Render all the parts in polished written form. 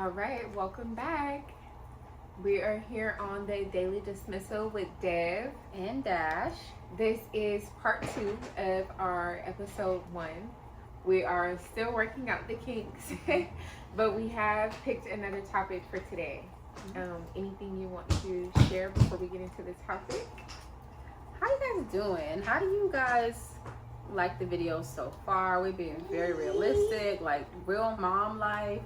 All right, welcome back. We are here on the Daily Dismissal with Dev and Dash. This is part 2 of our episode 1. We are still working out the kinks, but we have picked another topic for today. Anything you want to share before we get into the topic? How you guys doing? How do you guys like the video so far? We've been very realistic, like real mom life.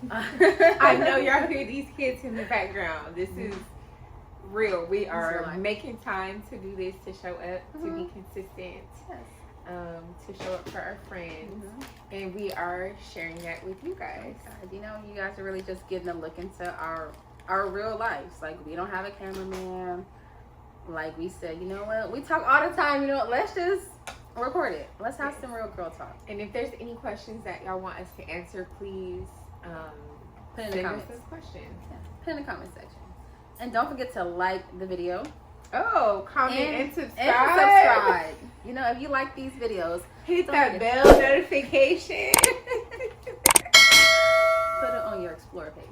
I know y'all hear these kids in the background. This is real. We are making time to do this, to show up, to be consistent, to show up for our friends, and we are sharing that with you guys. You know, you guys are really just getting a look into our real lives. Like, we don't have a cameraman. Like we said, you know what? We talk all the time. You know what? Let's just record it. Let's have some real girl talk. And if there's any questions that y'all want us to answer, please put in the comments. Questions. Yeah. Put in the comment section. And don't forget to like the video. Oh, comment and subscribe. You know, if you like these videos, hit that bell notification. Put it on your Explore page.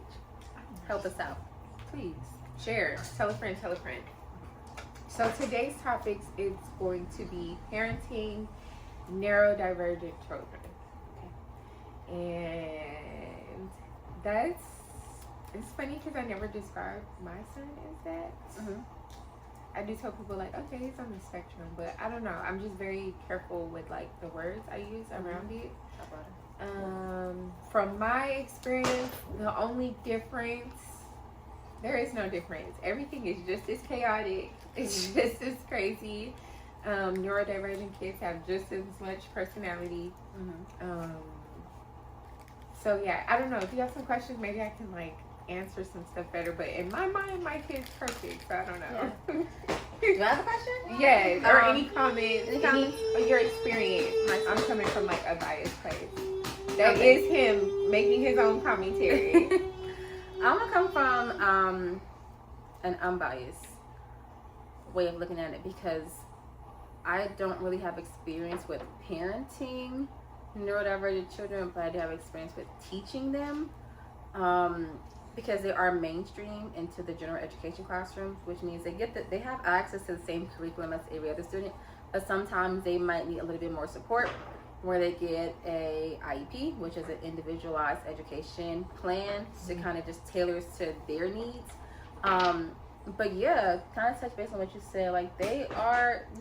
Help us out. Please. Share. Tell a friend, tell a friend. So today's topic is going to be parenting neurodivergent children. And it's funny because I never described my son as that. I do tell people like, okay, he's on the spectrum, but I don't know. I'm just very careful with like the words I use around it. From my experience, the only difference, there is no difference. Everything is just as chaotic. It's just as crazy. Neurodivergent kids have just as much personality. So yeah, I don't know. If you have some questions, maybe I can like answer some stuff better. But in my mind, my kid's perfect. So I don't know. Yeah. Do you have a question? Yes. Or any comments? Or your experience? I'm coming from like a biased place. That is him making his own commentary. I'm gonna come from an unbiased way of looking at it because I don't really have experience with parenting neurodivergent children, but I do have experience with teaching them because they are mainstream into the general education classrooms, which means they have access to the same curriculum as every other student, but sometimes they might need a little bit more support, where they get a IEP, which is an individualized education plan to kind of just tailors to their needs. But yeah, kind of touch base on what you said. Like, they're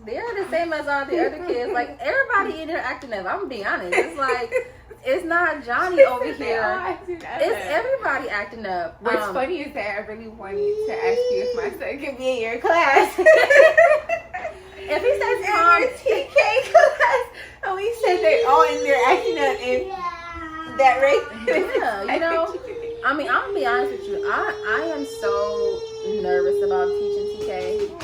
the same as all the other kids. Like, everybody in there acting up. I'm gonna be honest. It's like, it's not Johnny over here. It's everybody acting up. What's funny is that I really wanted to ask you if my son could be in your class. If he says mom, TK class, and we said they're all in there acting up in that rate. Yeah, you know. I mean, I'm gonna be honest with you. I am so nervous about teaching TK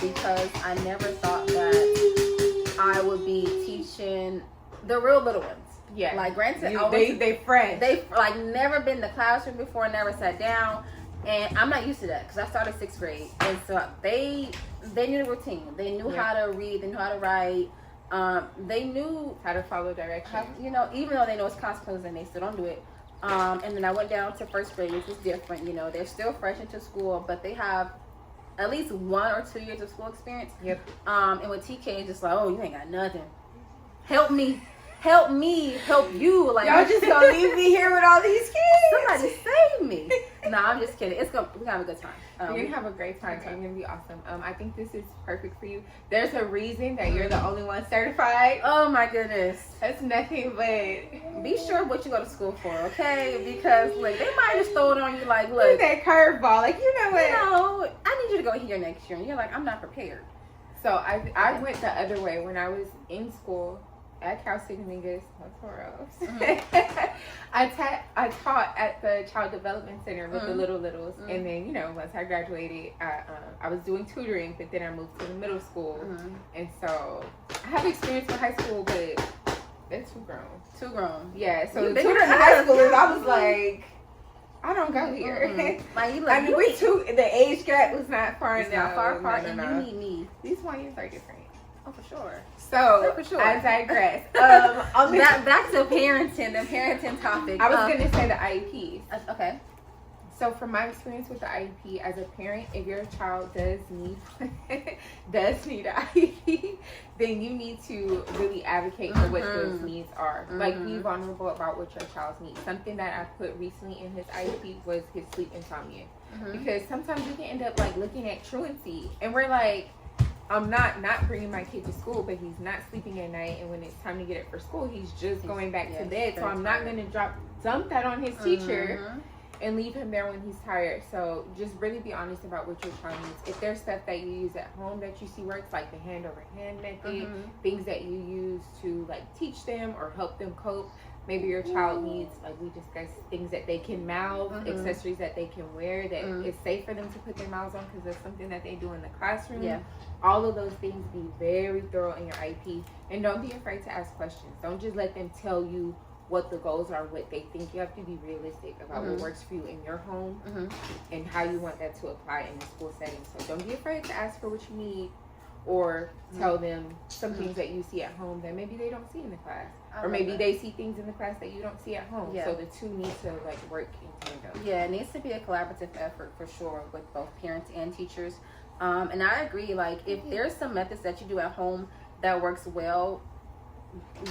because I never thought that I would be teaching the real little ones. Yeah. Like, granted, they friends. They've like never been in the classroom before, never sat down, and I'm not used to that because I started 6th grade, and so they knew the routine. They knew how to read. They knew how to write. They knew how to follow directions. You know, even though they know it's consequences and they still don't do it. And then I went down to 1st grade, which is different. You know, they're still fresh into school, but they have at least 1 or 2 years of school experience. Yep. And with TK, it's just like, oh, you ain't got nothing. Help me, help you. Like, y'all just gonna leave me here with all these kids? Somebody save me. No, I'm just kidding. We're gonna have a good time. We're gonna have a great time. It's gonna be awesome. I think this is perfect for you. There's a reason that you're the only one certified. Oh my goodness. That's nothing but. Be sure what you go to school for, okay? Because like, they might just throw it on you like, look, that curveball. Like, you know what? You know, I need you to go here next year, and you're like, I'm not prepared. So I went the other way when I was in school. At Cal City Mingus, I taught at the Child Development Center with the littles, and then, you know, once I graduated, I was doing tutoring, but then I moved to the middle school, and so I have experience with high school, but they're too grown. Yeah, so the tutoring high schoolers, I was like, I don't go here. Like, the age gap was not far enough. Not far apart, and you need me. These 1 years are different. Oh, for sure. So, for sure. I digress. Back to parenting, the parenting topic. I was going to say the IEPs. Okay. So from my experience with the IEP as a parent, if your child does need an IEP, then you need to really advocate for what those needs are. Like, be vulnerable about what your child's needs. Something that I put recently in his IEP was his sleep insomnia. Because sometimes we can end up like looking at truancy and we're like, I'm not bringing my kid to school, but he's not sleeping at night, and when it's time to get up for school, he's just going back to bed. So I'm not going to dump that on his teacher and leave him there when he's tired. So just really be honest about what your child needs. If there's stuff that you use at home that you see works, like the hand over hand method, things that you use to like teach them or help them cope. Maybe your child needs, like we discussed, things that they can mouth, accessories that they can wear that it's safe for them to put their mouths on because that's something that they do in the classroom. Yeah. All of those things, be very thorough in your IEP. And don't be afraid to ask questions. Don't just let them tell you what the goals are, what they think. You have to be realistic about what works for you in your home and how you want that to apply in the school setting. So don't be afraid to ask for what you need or tell them some things that you see at home that maybe they don't see in the class. Or maybe they see things in the class that you don't see at home. Yeah. So the two need to like work in tandem. Yeah, it needs to be a collaborative effort for sure with both parents and teachers. And I agree, like if there's some methods that you do at home that works well,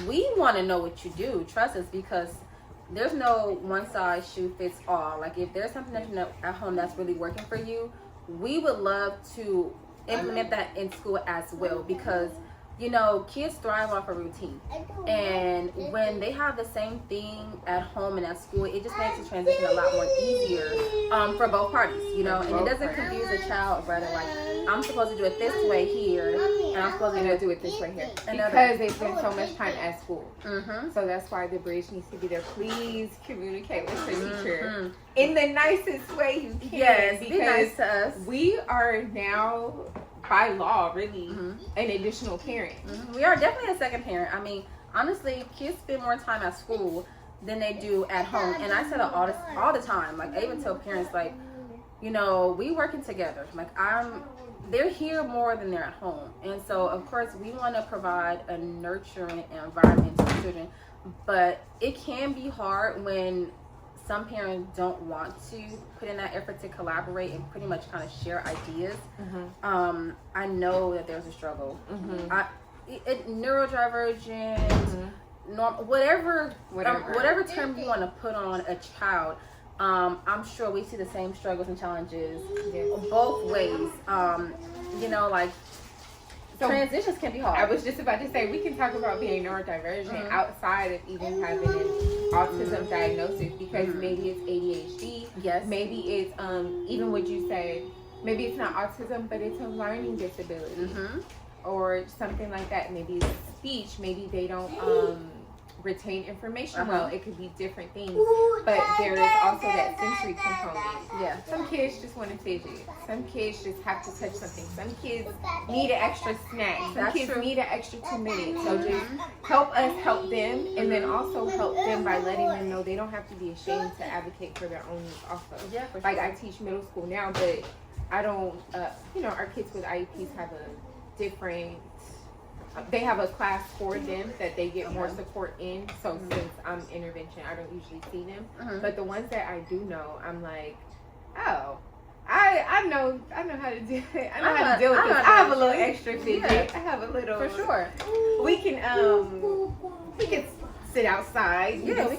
we want to know what you do. Trust us, because there's no one size shoe fits all. Like if there's something that you know at home that's really working for you, we would love to implement that in school as well, because you know, kids thrive off a routine. And when they have the same thing at home and at school, it just makes the transition a lot more easier for both parties, you know. And it doesn't confuse the child, rather like, I'm supposed to do it this way here, and I'm supposed to do it this way here. Because they spend so much time at school. So that's why the bridge needs to be there. Please communicate with your teacher in the nicest way you can. Yes, be nice to us. We are now, by law, really, an additional parent. We are definitely a second parent. I mean, honestly, kids spend more time at school than they do at home. And I say that all the time. Like, I even tell parents, like, you know, we working together. Like, they're here more than they're at home. And so, of course, we want to provide a nurturing environment to children. But it can be hard when some parents don't want to put in that effort to collaborate and pretty much kind of share ideas. I know that there's a struggle. Neurodivergent, whatever term you want to put on a child, I'm sure we see the same struggles and challenges both ways. You know, like, so transitions can be hard. I was just about to say, we can talk about being neurodivergent outside of even having an autism diagnosis, because maybe it's ADHD. Yes. Maybe it's even what you said. Maybe it's not autism, but it's a learning disability or something like that. Maybe it's speech. Maybe they don't retain information well. It could be different things, but there is also that sensory component. Yeah. Some kids just want to fidget. Some kids just have to touch something. Some kids need an extra snack. Some kids need an extra 2 minutes. So just help us help them, and then also help them by letting them know they don't have to be ashamed to advocate for their own needs also. Yeah, like I teach middle school now, but I don't, you know, our kids with IEPs have a different, they have a class for them that they get more support in. So since I'm intervention, I don't usually see them. But the ones that I do know, I'm like, oh, I know how to do it. I know how to deal with this. I have a little extra fidget. I have a little. For sure. We can sit outside. Yeah, we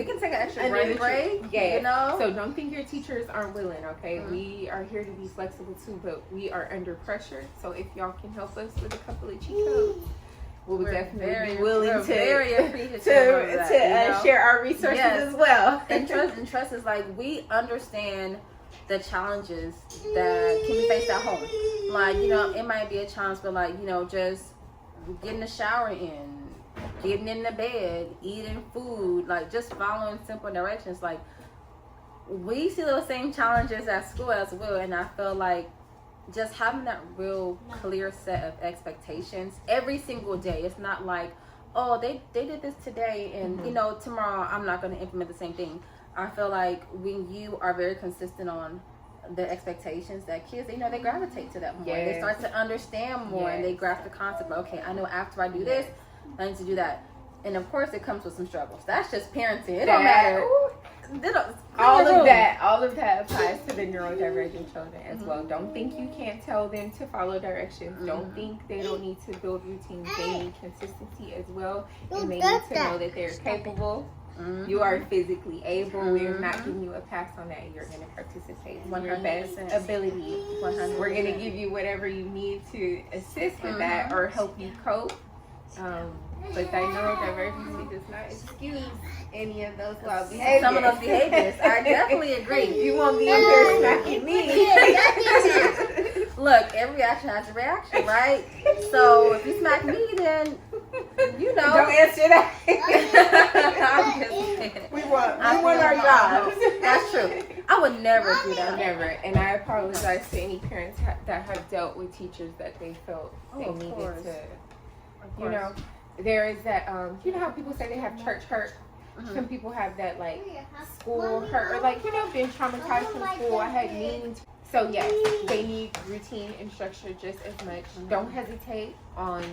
can take an extra break. Yeah. You know? So don't think your teachers aren't willing, okay? We are here to be flexible too, but we are under pressure. So if y'all can help us with a couple of cheat codes, we're definitely be willing to share our resources as well. And trust is like, we understand the challenges that can be faced at home. Like, you know, it might be a challenge, but like, you know, just getting the shower in, getting in the bed, eating food, like just following simple directions. Like, we see those same challenges at school as well, and I feel like just having that real clear set of expectations every single day. It's not like, oh, they did this today, and you know, tomorrow I'm not going to implement the same thing. I feel like when you are very consistent on the expectations, that kids, you know, they gravitate to that more. Yes. They start to understand more, and they grasp the concept of, okay, I know after I do this, I need to do that. And of course, it comes with some struggles. That's just parenting. It don't matter. all of that applies to the neurodivergent children as well. Don't think you can't tell them to follow directions. Don't think they don't need to build routines. They need consistency as well, and they need to know that they're capable. You are physically able. We're not giving you a pass on that. You're going to participate to your best ability. 100%. We're going to give you whatever you need to assist with that or help you cope. But that neurodiversity does not excuse any of those wild behaviors. Some of those behaviors. I definitely agree. You won't be in here smacking me. Look, every action has a reaction, right? So if you smack me, then you know. Don't answer that. I'm just kidding. We want our jobs. That's true. I would never do that. Never. And I apologize to any parents that have dealt with teachers that they felt they needed to. You know, there is that. You know how people say they have church hurt. Some people have that like school hurt, or like been traumatized from school. I had means. So yes, they need routine and structure just as much. Don't hesitate on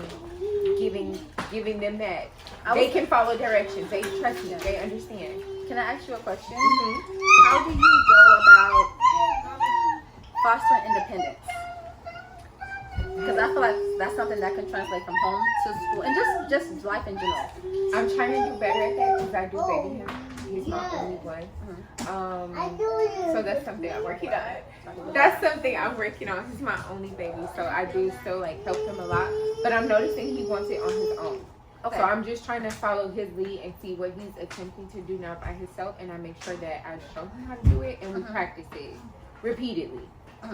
giving them that. They can follow directions. They trust you. They understand. Can I ask you a question? How do you go about fostering independence? Because I feel like that's something that can translate from home to school and just life in general. I'm trying to do better at that because I do baby him. He's my only one. So that's something I'm working on. That's something I'm working on. He's my only baby, so I do still like help him a lot. But I'm noticing he wants it on his own. Okay. So I'm just trying to follow his lead and see what he's attempting to do now by himself, and I make sure that I show him how to do it and we practice it repeatedly.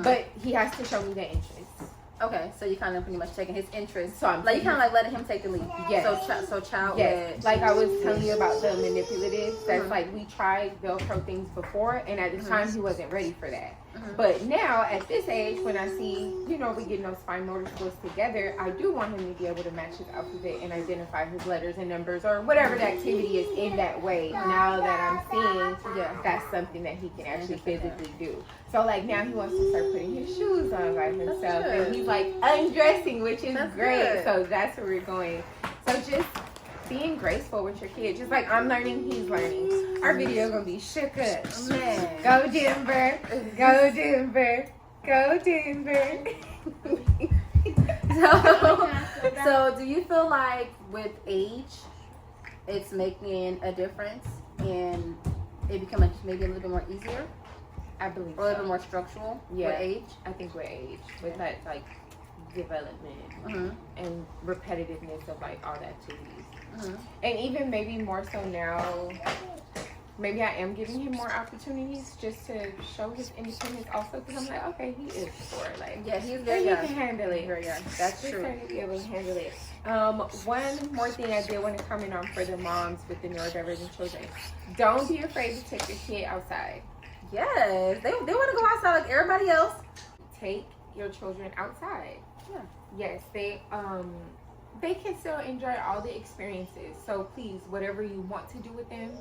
But he has to show me that interest. Okay, so you kind of pretty much taking his interest. So I'm like you kind of like letting him take the lead. Yes. So child. Yes. Like I was telling you about the manipulative. That's like we tried Velcro things before, and at the time he wasn't ready for that. But now at this age, when I see we getting those fine motor skills together, I do want him to be able to match his alphabet and identify his letters and numbers or whatever the activity is in that way. Now that I'm seeing, that's something that he can actually physically do. So like now he wants to start putting his shoes on by himself, and he's like undressing, which is great. Good. So that's where we're going. So just being graceful with your kids. Just like I'm learning, he's learning. Our video gonna be shook up. Man. Go Denver. Go Denver. Go Denver. So do you feel like with age it's making a difference and it becoming maybe a little bit more easier? I believe or a little bit more structural with age? I think with age. With that like development and repetitiveness of like all the activities. And even maybe more so now, maybe I am giving him more opportunities just to show his independence also, because I'm like, okay, he is 4. Like, yeah, he's very young. He can handle it. Very young. That's true. He's be able to handle it. One more thing I did want to comment on for the moms with the neurodivergent children. Don't be afraid to take your kid outside. Yes, they want to go outside like everybody else. Take your children outside. Yeah. Yes, they can still enjoy all the experiences. So please, whatever you want to do with them,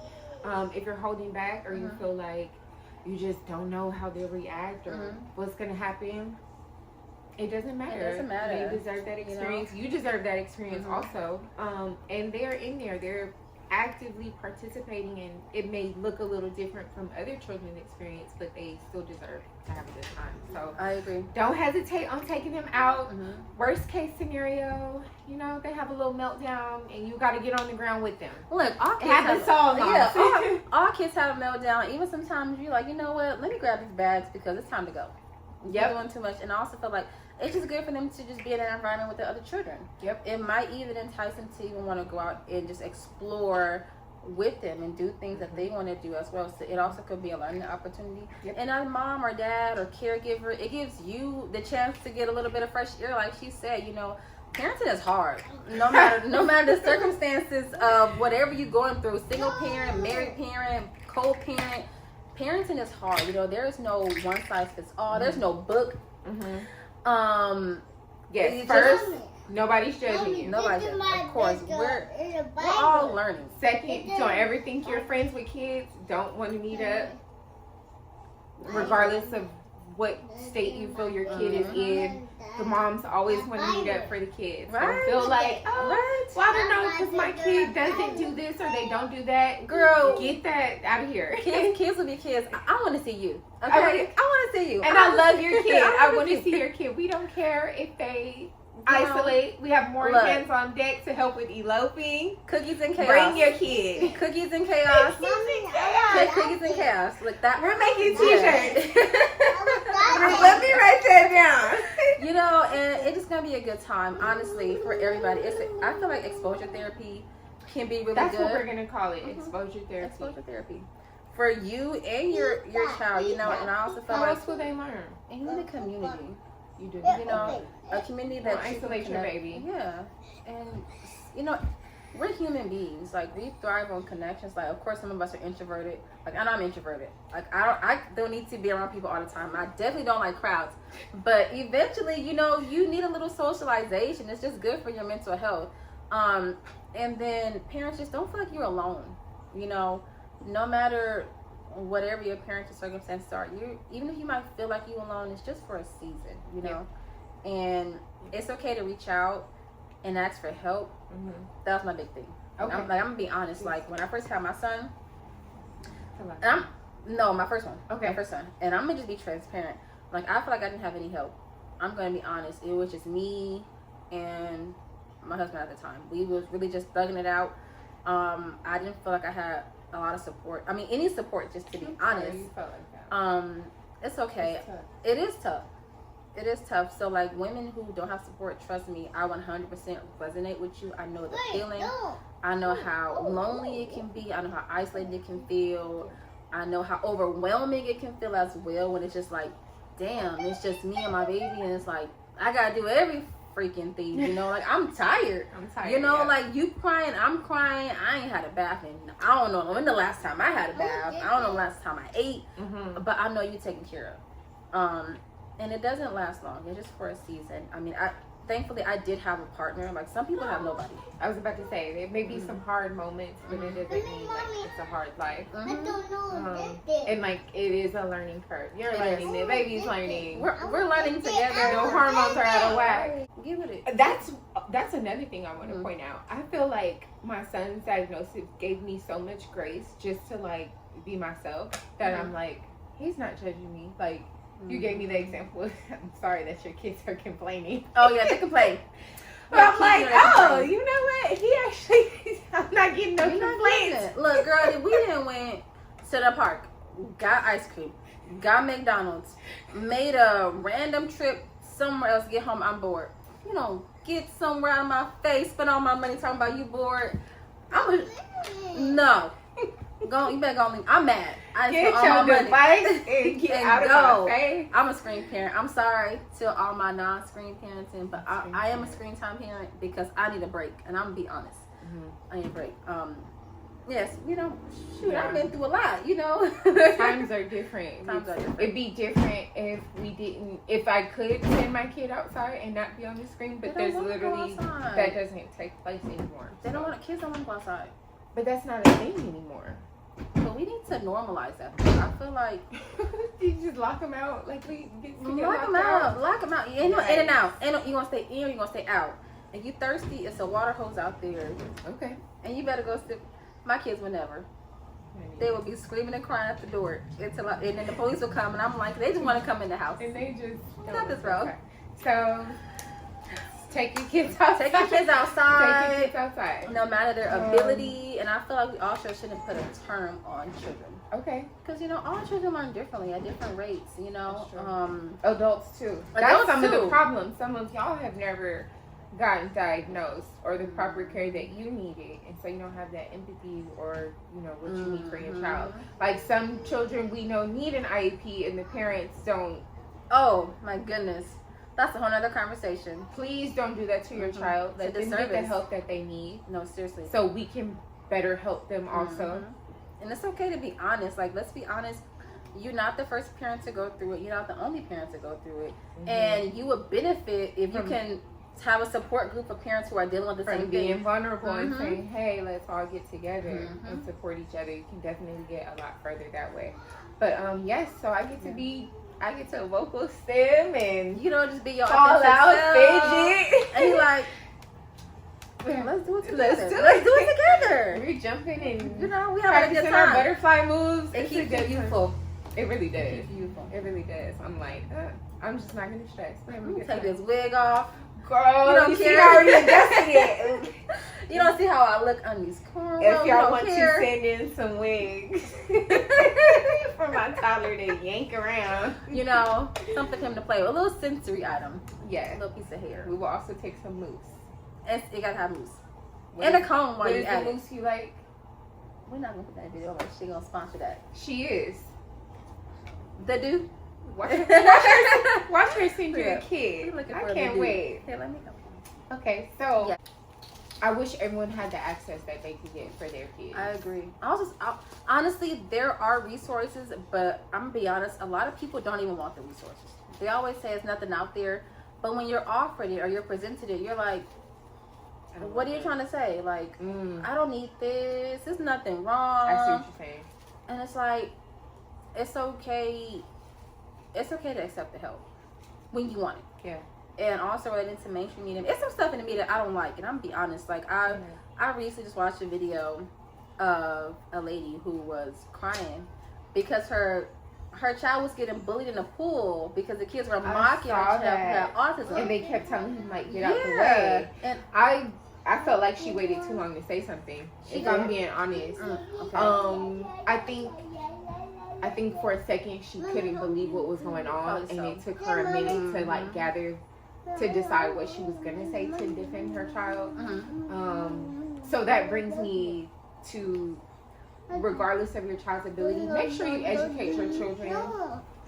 if you're holding back or you feel like you just don't know how they'll react or what's going to happen, it doesn't matter. It doesn't matter. You deserve that experience. You deserve that experience also. And they're in there. They're actively participating, and it may look a little different from other children's experience, but they still deserve to have a good time. So I agree. Don't hesitate on taking them out. Worst case scenario, they have a little meltdown and you got to get on the ground with them. Look, all kids all kids have a meltdown. Even sometimes you're like, you know what, let me grab these bags because it's time to go. You're doing too much. And I also feel like it's just good for them to just be in an environment with the other children. It might even entice them to even want to go out and just explore with them and do things that they want to do as well. So it also could be a learning opportunity. And as a mom or dad or caregiver, it gives you the chance to get a little bit of fresh air. Like she said, parenting is hard. No matter the circumstances of whatever you're going through, single parent, married parent, co-parent, parenting is hard. There is no one size fits all. There's no book. Yes, first, nobody's judging you. Nobody's judging. Of course, we're all learning. Second, don't ever think your friends with kids don't want to meet up, regardless of what state you feel your kid is in. The moms always want to meet up for the kids. Right. Or feel like, oh, Right. well, I don't know, because my kid doesn't do this or they don't do that. Girl, Get that out of here. kids will be kids. I want to see you. Okay, I want to see you. And I love your kid. I want to you. see your kid. We don't care if they isolate. We have more hands on deck to help with eloping. Cookies and chaos. Bring your kid. Cookies and chaos. Cookies and chaos. Look, that we're making t-shirts. Let me write that down. You know, and it's just gonna be a good time, honestly, for everybody. I feel like exposure therapy can be really That's good. what we're gonna call it, exposure therapy. Exposure therapy for you and your child. You know, and I also feel How like else will they learn? and you need a community. You do. You know, a community that Don't isolate your baby. Yeah, and you know, we're human beings. Like, we thrive on connections. Like, of course, some of us are introverted. Like, and I'm introverted. Like, I don't need to be around people all the time. I definitely don't like crowds. But eventually, you know, you need a little socialization. It's just good for your mental health. And then parents, just don't feel like you're alone. You know, no matter whatever your parents' circumstances are, even if you might feel like you're alone, it's just for a season, you know. Yeah. And it's okay to reach out and ask for help. Mm-hmm. That was my big thing. Okay. I'm gonna be honest. Like, when I first had my son, my first one. Okay, my first son, and I'm gonna just be transparent. Like, I feel like I didn't have any help. I'm gonna be honest. It was just me and my husband at the time. We was really just thugging it out. I didn't feel like I had a lot of support. I mean, any support, just to be honest. You felt like that. It's okay. It is tough. It is tough. So, like, women who don't have support, trust me, I 100% resonate with you. I know the feeling. I know how lonely it can be. I know how isolated it can feel. I know how overwhelming it can feel as well, when it's just like, damn, it's just me and my baby, and it's like, I gotta do every freaking thing, you know. Like, I'm tired. You know, like, you crying, I'm crying. I ain't had a bath in, I don't know when the last time I had a bath. I don't know the last time I ate. Mm-hmm. But I know you're taken care of. And it doesn't last long. It's just for a season. I mean, thankfully I did have a partner. Like, some people have nobody. I was about to say, there may be some hard moments, but it doesn't mean like it's a hard life. And like, it is a learning curve. You're learning, the baby's learning. We're learning together. No hormones are out of whack. Give it. That's another thing I want to point out. I feel like my son's diagnosis gave me so much grace just to like be myself, that I'm like, he's not judging me. Like, you gave me the example. I'm sorry that your kids are complaining. Oh yeah, they complain. But I'm like, oh, you know what? He actually, I'm not getting no complaints. Look, girl, we didn't went to the park, got ice cream, got McDonald's, made a random trip somewhere else, get home, I'm bored. You know, get somewhere out of my face, spend all my money talking about you bored. No. You better go leave. I'm mad. I get your device and get out of my face. I'm a screen parent. I'm sorry to all my non-screen parenting, but I am a screen time parent because I need a break, and I'm gonna be honest. Mm-hmm. I need a break. Yes, you know, shoot, I've been through a lot, you know. Times are different. It'd be different if I could send my kid outside and not be on the screen, but there's literally, that doesn't take place anymore. Kids don't want to go outside. But that's not a thing anymore. But we need to normalize that. I feel like you just lock them out. Like, we lock them out. Lock them out. You ain't no in and out. You gonna stay in or you gonna stay out. And you thirsty, it's a water hose out there. Okay. And you better go sit. My kids would never. They would be screaming and crying at the door and then the police will come, and I'm like, they just want to come in the house. And they just not this road. So take your kids outside. Take your kids outside. Take your kids outside. No matter their ability. And I feel like we also shouldn't put a term on children. Okay. Because, you know, all children learn differently at different rates, you know. Adults too. That's some of the problems. Some of y'all have never gotten diagnosed or the proper care that you needed, and so you don't have that empathy or, you know, what you need for your child. Like, some children we know need an IEP and the parents don't. Oh my goodness. That's a whole other conversation. Please don't do that to your child. Let them get the help that they need. No, seriously. So we can better help them also. And it's okay to be honest. Like, let's be honest. You're not the first parent to go through it. You're not the only parent to go through it. And you would benefit if you can have a support group of parents who are dealing with the same thing. Being vulnerable and saying, hey, let's all get together and support each other. You can definitely get a lot further that way. But yes, so I get to be I get to a vocal stem and you know, just be your fall out, fidget. fidget. And he like, let's do it together. Let's do it together. We're jumping and You know, we have a good practicing our time. butterfly moves. It It's keeps a good you youthful. It really does. It keeps you youthful. It really does. I'm like, I'm just not gonna stress. We're having a good Take time. this wig off. Girl, You don't you see care. how I already adjusted it. You don't see how I look on these cornrows. If You y'all don't want care. to send in some wigs for my toddler to yank around, You know, something for him to play with. A little sensory item. A yeah. little piece of hair. We will also take some mousse. And it gotta have mousse. What And a is- comb while What you is at the it. mousse you like? We're not gonna put that video on. She gonna sponsor that. She is. The dude. Watch her send you Yeah. a kid. You're looking I for the can't dude. wait. Here, let me go. Okay, so Yeah. I wish everyone had the access that they could get for their kids. I agree. Honestly, there are resources, but I'm gonna be honest. A lot of people don't even want the resources. They always say it's nothing out there, but when you're offered it or you're presented it, you're like, "What are you trying to say?" Like, I don't need this. There's nothing wrong. I see what you're saying. And it's like, it's okay. It's okay to accept the help when you want it. Yeah. And also relating to mainstream media, it's some stuff in the media that I don't like. And I'm gonna be honest. Like I recently just watched a video of a lady who was crying because her child was getting bullied in the pool because the kids were mocking her child who had autism. And they kept telling him like, get out the way. And I felt like she waited too long to say something. If I'm being honest. okay. I think for a second she couldn't believe what was going on, and it took her a minute to like gather, to decide what she was gonna say to defend her child. So that brings me to, regardless of your child's ability, make sure you educate your children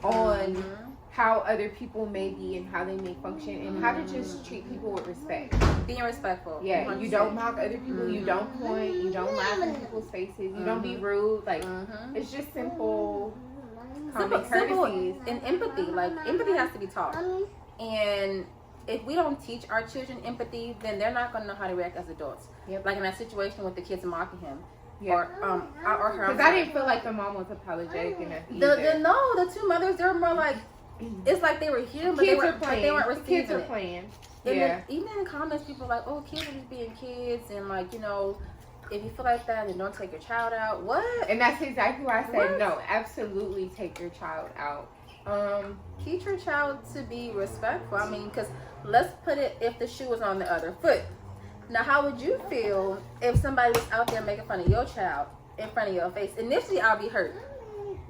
on how other people may be and how they may function, and how to just treat people with respect. Being respectful. Yeah, 100%. you don't mock other people, you don't point, you don't laugh in people's faces, you don't be rude. Like, it's just simple common courtesies. And empathy. Like, empathy has to be taught. And if we don't teach our children empathy, then they're not going to know how to react as adults. Yep. Like in that situation with the kids mocking him. Yeah. Or her. Because I didn't feel like the mom was apologetic enough either. The two mothers, they were more like, it's like they were here, but they weren't receiving Kids are it. playing. And Yeah. then, even in the comments, people are like, oh, kids are just being kids, and like, you know, if you feel like that, then don't take your child out. What? And that's exactly why I said What? no. Absolutely take your child out. Teach your child to be respectful. I mean, because let's put it, if the shoe was on the other foot. Now, how would you feel if somebody was out there making fun of your child in front of your face? Initially, I'll be hurt.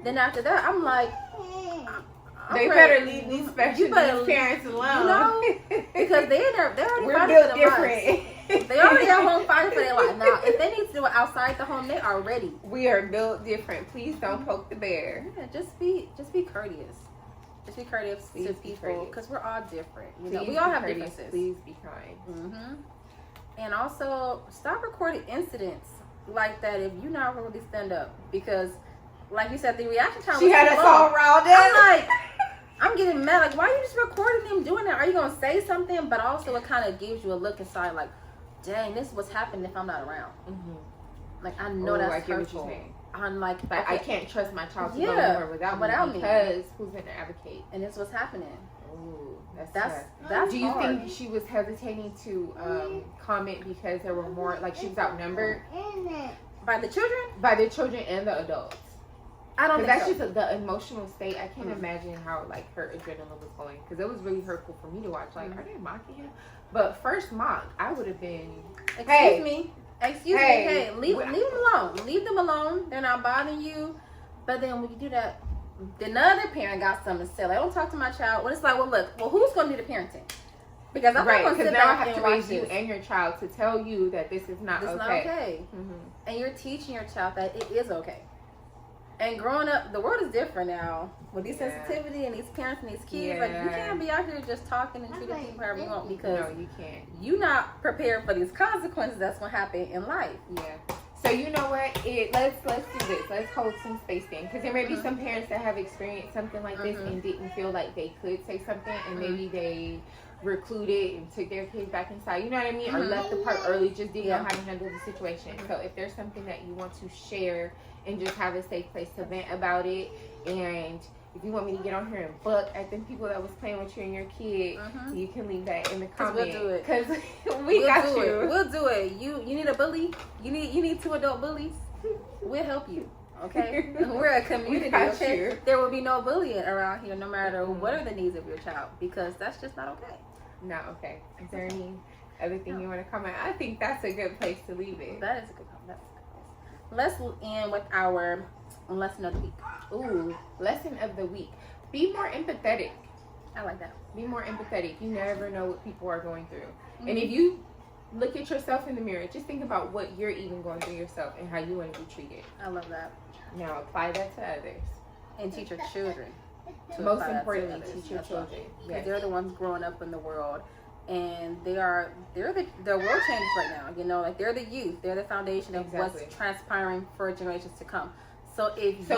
Then after that, I'm like, they better leave these special needs parents alone. You know, because they're already We're fighting built for their different. lives. They already at home fighting for their life. Now, if they need to do it outside the home, they are ready. We are built different. Please don't poke the bear. Yeah, just be courteous. Just be courteous to people, because we're all different. You know, we all have differences. Please be kind. And also, stop recording incidents like that if you not really stand up, because, like you said, the reaction time. She had us all riled up. I'm like, I'm getting mad. Like, why are you just recording them doing that? Are you gonna say something? But also, it kind of gives you a look inside, like, dang, this is what's happening if I'm not around. Like, I know that's hurtful. I'm like okay, I can't trust my child to go Yeah, anywhere without me, me. because who's gonna advocate? and this what's happening. Ooh, That's Do you hard. think she was hesitating to comment because there were more, like she was outnumbered By the children? by the children and the adults? I don't Because think that's just the emotional state. I can't imagine how like her adrenaline was going, because it was really hurtful for me to watch. Like, are they mocking him? But first mock, I would have been. Excuse me. Hey, leave them alone. Leave them alone. They're not bothering you. But then when you do that, then the other parent got something to say. Like, don't talk to my child. Well, it's like, well, look, who's going to do the parenting? Because I'm not going to sit now I back have to and raise watch you this. and your child to tell you that this is not It's okay. not okay. And you're teaching your child that it is okay. And growing up, the world is different now with these sensitivity and these parents and these kids. Like, you can't be out here just talking and treating people however you want, because No, you can't. you're not prepared for these consequences that's going to happen in life. Yeah. So you know what? Let's do this. Let's hold some space then, because there may be some parents that have experienced something like this and didn't feel like they could say something, and maybe they recluded and took their kids back inside. You know what I mean? Or left the part early, just didn't know how to handle the situation. So if there's something that you want to share and just have a safe place to vent about it, and if you want me to get on here and buck at them people that was playing with you and your kid, you can leave that in the comments. We'll do it. Because we'll got you. We'll do it. You need a bully? You need 2 adult bullies? We'll help you. Okay? We're a community. Okay? There will be no bullying around here, no matter what are the needs of your child, because that's just not okay. Not okay. Is there any other thing you want to comment? I think that's a good place to leave it. That is a good comment. Let's end with our lesson of the week. Ooh, lesson of the week. Be more empathetic. I like that. Be more empathetic. You never know what people are going through. And if you look at yourself in the mirror, just think about what you're even going through yourself and how you want to be treated. I love that. Now apply that to others. And teach your children. Most importantly, teach your children. Because they're the ones growing up in the world. And they're the world changers right now. You know, like they're the youth. They're the foundation of what's transpiring for generations to come. So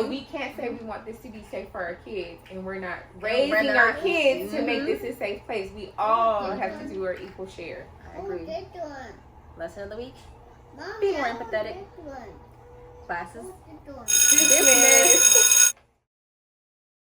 we can't say we want this to be safe for our kids, and we're not raising our kids to make this a safe place. We all have to do our equal share. I agree. Lesson of the week: be more empathetic. Classes dismissed.